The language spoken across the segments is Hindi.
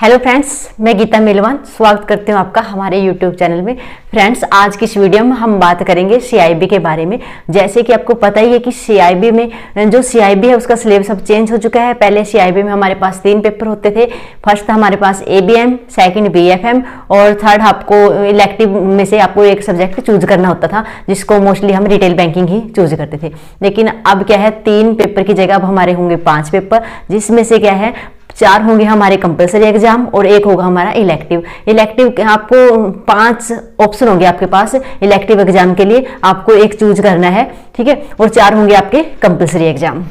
हेलो फ्रेंड्स, मैं गीता मेलवान स्वागत करती हूँ आपका हमारे यूट्यूब चैनल में। फ्रेंड्स, आज की इस वीडियो में हम बात करेंगे सीआईबी के बारे में। जैसे कि आपको पता ही है कि सीआईबी में जो सीआईबी है उसका सिलेबस अब चेंज हो चुका है। पहले सीआईबी में हमारे पास 3 पेपर होते थे। फर्स्ट था हमारे पास एबीएम, सेकंड बीएफएम और थर्ड आपको इलेक्टिव में से आपको एक सब्जेक्ट चूज करना होता था, जिसको मोस्टली हम रिटेल बैंकिंग ही चूज करते थे। लेकिन अब क्या है, 3 पेपर की जगह अब हमारे होंगे 5 पेपर, जिसमें से क्या है 4 होंगे हमारे कंपलसरी एग्जाम और 1 होगा हमारा इलेक्टिव। इलेक्टिव आपको 5 ऑप्शन होंगे आपके पास इलेक्टिव एग्जाम के लिए, आपको एक चूज करना है, ठीक है। और 4 होंगे आपके कंपलसरी एग्जाम।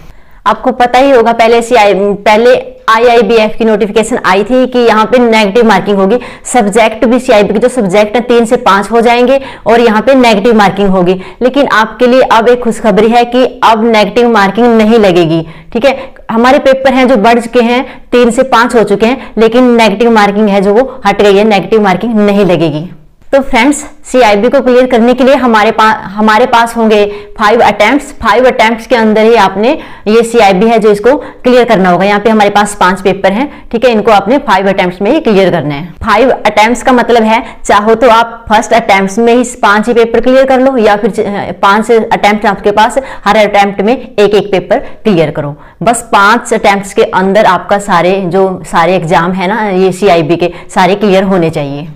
आपको पता ही होगा पहले आईआईबीएफ की नोटिफिकेशन आई थी कि यहाँ पे नेगेटिव मार्किंग होगी। सब्जेक्ट भी सीआईबी के जो सब्जेक्ट है 3 से 5 हो जाएंगे और यहाँ पे नेगेटिव मार्किंग होगी। लेकिन आपके लिए अब एक खुशखबरी है कि अब नेगेटिव मार्किंग नहीं लगेगी, ठीक है। हमारे पेपर हैं जो बढ़ चुके हैं, 3 से 5 हो चुके हैं, लेकिन नेगेटिव मार्किंग है जो वो हट गई है, नेगेटिव मार्किंग नहीं लगेगी। तो फ्रेंड्स, सीआईबी को क्लियर करने के लिए हमारे पास होंगे 5 अटेम्प्ट्स। 5 अटेम्प्ट्स के अंदर ही आपने ये सीआईबी है जो इसको क्लियर करना होगा। यहाँ पे हमारे पास 5 पेपर हैं, ठीक है। इनको आपने 5 अटेम्प्ट्स में ही क्लियर करना है। 5 अटेम्प्ट्स का मतलब है चाहो तो आप फर्स्ट अटेम्प्ट्स में ही 5 ही पेपर क्लियर कर लो, या फिर 5 अटेम्प्ट आपके पास, हर अटेम्प्ट में एक पेपर क्लियर करो। बस 5 अटेम्प्ट्स के अंदर आपका सारे एग्जाम है ना, ये सीआईबी के सारे क्लियर होने चाहिए।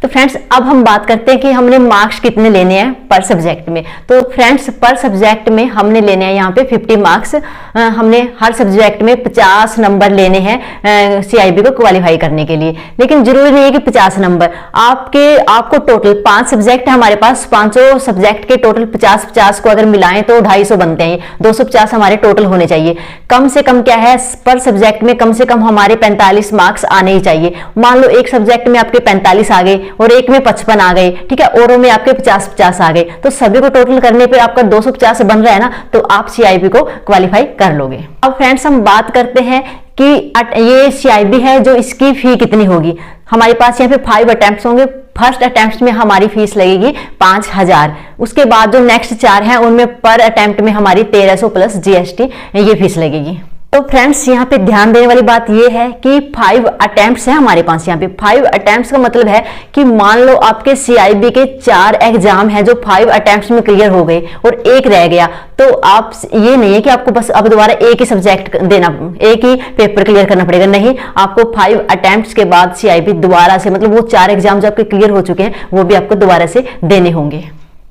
तो फ्रेंड्स, अब हम बात करते हैं कि हमने मार्क्स कितने लेने हैं पर सब्जेक्ट में। तो फ्रेंड्स, पर सब्जेक्ट में हमने लेने हैं यहाँ पे 50 मार्क्स। हमने हर सब्जेक्ट में 50 नंबर लेने हैं सीआईबी को क्वालिफाई करने के लिए। लेकिन जरूरी नहीं है कि 50 नंबर आपको टोटल 5 सब्जेक्ट है हमारे पास, 5 सब्जेक्ट के टोटल 50 को अगर मिलाएं तो 250 बनते हैं। 250 हमारे टोटल होने चाहिए। कम से कम क्या है, पर सब्जेक्ट में कम से कम हमारे 45 मार्क्स आने ही चाहिए। मान लो एक सब्जेक्ट में आपके 45 आ गए और एक में 55 आ गए, ठीक है, औरों में आपके 50 आ गए, तो सभी को टोटल करने पे आपका 250 बन रहा है ना, तो आप सीआईबी को क्वालिफाई कर लोगे। अब फ्रेंड्स, हम बात करते हैं कि ये सीआईबी है जो इसकी फी कितनी होगी। हमारे पास यहाँ पे 5 अटेम्प्ट्स होंगे। फर्स्ट अटेम्प्ट में हमारी फीस लगेगी 5000। उसके बाद जो नेक्स्ट 4 हैं उनमें पर अटेम्प्ट में हमारी 1300 प्लस जीएसटी ये फीस लगेगी। तो फ्रेंड्स, यहाँ पे ध्यान देने वाली बात ये है कि 5 अटेम्प्ट्स हैं हमारे पास। यहाँ पे 5 अटेम्प्ट्स का मतलब है कि मान लो आपके सीआईबी के 4 एग्जाम हैं जो 5 अटेम्प्ट्स में क्लियर हो गए और एक रह गया, तो आप ये नहीं है कि आपको बस अब दोबारा एक ही सब्जेक्ट देना, एक ही पेपर क्लियर करना पड़ेगा। नहीं, आपको 5 अटेम्प्ट्स के बाद सीआईबी दोबारा से, मतलब वो 4 एग्जाम जो आपके क्लियर हो चुके हैं वो भी आपको दोबारा से देने होंगे।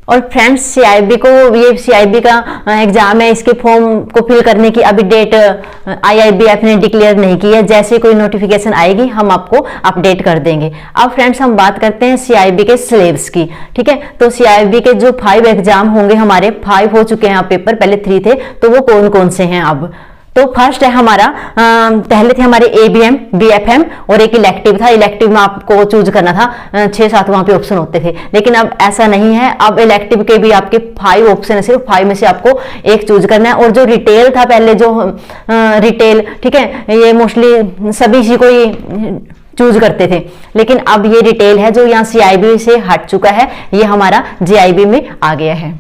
और फ्रेंड्स, सीआईबी का एग्जाम है, इसके फॉर्म को फिल करने की अभी डेट आईआईबीएफ ने डिक्लेयर नहीं की है। जैसे कोई नोटिफिकेशन आएगी हम आपको अपडेट कर देंगे। अब फ्रेंड्स, हम बात करते हैं सीआईबी के सिलेबस की, ठीक है। तो सीआईबी के जो 5 एग्जाम होंगे, हमारे 5 हो चुके हैं पेपर, पहले 3 थे, तो वो कौन कौन से हैं अब। तो फर्स्ट है हमारा, पहले थे हमारे एबीएम, बीएफएम और एक इलेक्टिव था। इलेक्टिव में आपको चूज करना था, 6-7 वहां पे ऑप्शन होते थे, लेकिन अब ऐसा नहीं है। अब इलेक्टिव के भी आपके 5 ऑप्शन है, सिर्फ 5 में से आपको एक चूज करना है। और जो रिटेल था पहले, जो रिटेल, ठीक है, ये मोस्टली सभी इसी को ही चूज करते थे, लेकिन अब ये रिटेल है जो यहाँ सीआईबी से हट चुका है, ये हमारा जीआईबी में आ गया है।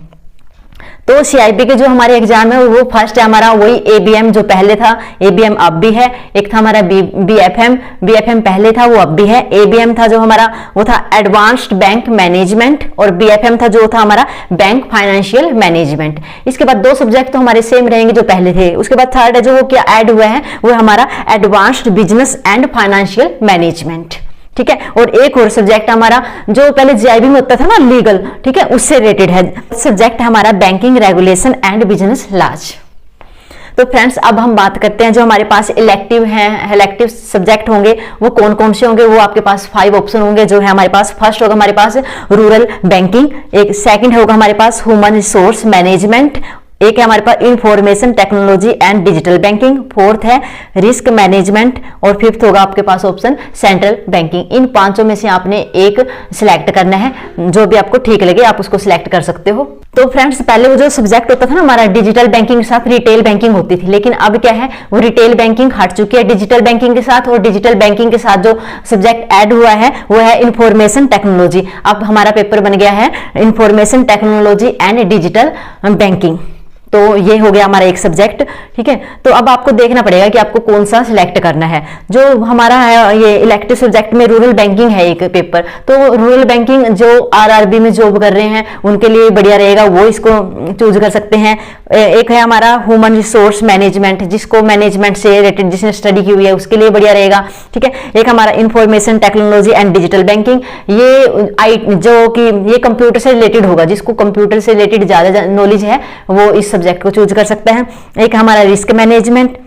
तो सीआईबी के जो हमारे एग्जाम है वो फर्स्ट है हमारा वही एबीएम, जो पहले था, एबीएम अब भी है। एक था हमारा बीएफएम पहले था, वो अब भी है। एबीएम था जो हमारा, वो था एडवांस्ड बैंक मैनेजमेंट, और बीएफएम था जो था हमारा बैंक फाइनेंशियल मैनेजमेंट। इसके बाद 2 सब्जेक्ट तो हमारे सेम रहेंगे जो पहले थे। उसके बाद थर्ड है जो वो क्या ऐड हुआ है, वो हमारा advanced business and financial management, ठीक है। और एक और सब्जेक्ट हमारा जो पहले जीआईबी में होता था ना, लीगल, ठीक है, उससे रिलेटेड है सब्जेक्ट हमारा banking regulation and business laws. तो फ्रेंड्स, अब हम बात करते हैं जो हमारे पास इलेक्टिव हैं, इलेक्टिव सब्जेक्ट होंगे वो कौन कौन से होंगे। वो आपके पास 5 ऑप्शन होंगे जो है हमारे पास। फर्स्ट होगा हमारे पास रूरल बैंकिंग, एक सेकंड होगा हमारे पास ह्यूमन रिसोर्स मैनेजमेंट, एक है हमारे पास information technology and digital banking, fourth है रिस्क मैनेजमेंट, और फिफ्थ होगा आपके पास ऑप्शन सेंट्रल बैंकिंग। इन 5 में से आपने एक सिलेक्ट करना है, जो भी आपको ठीक लगे आप उसको सिलेक्ट कर सकते हो। तो फ्रेंड्स, पहले वो जो सब्जेक्ट होता था ना हमारा डिजिटल बैंकिंग के साथ रिटेल बैंकिंग होती थी, लेकिन अब क्या है, वो रिटेल बैंकिंग हट चुकी है डिजिटल बैंकिंग के साथ। और डिजिटल बैंकिंग के साथ जो सब्जेक्ट ऐड हुआ है वो है इंफॉर्मेशन टेक्नोलॉजी। अब हमारा पेपर बन गया है information technology and digital banking. तो ये हो गया हमारा एक सब्जेक्ट। ठीक है, तो अब आपको देखना पड़ेगा कि आपको कौन सा सिलेक्ट करना है। जो हमारा है ये इलेक्टिव सब्जेक्ट में रूरल बैंकिंग है एक पेपर, तो रूरल बैंकिंग जो आरआरबी में जॉब कर रहे हैं उनके लिए बढ़िया रहेगा, वो इसको चूज कर सकते हैं। एक है हमारा ह्यूमन रिसोर्स मैनेजमेंट, जिसको मैनेजमेंट से रिलेटेड जिसने स्टडी की हुई है उसके लिए बढ़िया रहेगा। ठीक है, एक हमारा information technology and digital banking, ये जो कि ये कंप्यूटर से रिलेटेड होगा, जिसको कंप्यूटर से रिलेटेड ज्यादा नॉलेज है वो इस सब्जेक्ट को चूज कर सकते हैं। एक हमारा रिस्क मैनेजमेंट,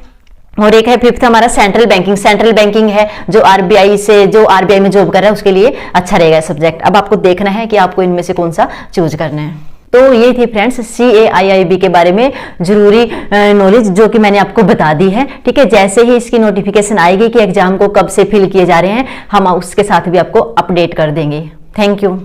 और एक है फिफ्थ हमारा सेंट्रल बैंकिंग। सेंट्रल बैंकिंग है जो आरबीआई में जॉब कर रहा है उसके लिए अच्छा रहेगा सब्जेक्ट। अब आपको देखना है कि आपको इनमें से कौन सा चूज करना है। तो ये थी फ्रेंड्स CAIIB के बारे में जरूरी नॉलेज जो कि मैंने आपको बता दी है। ठीक है, जैसे ही इसकी नोटिफिकेशन आएगी कि एग्जाम को कब से फिल किए जा रहे हैं, हम उसके साथ भी आपको अपडेट कर देंगे। Thank you.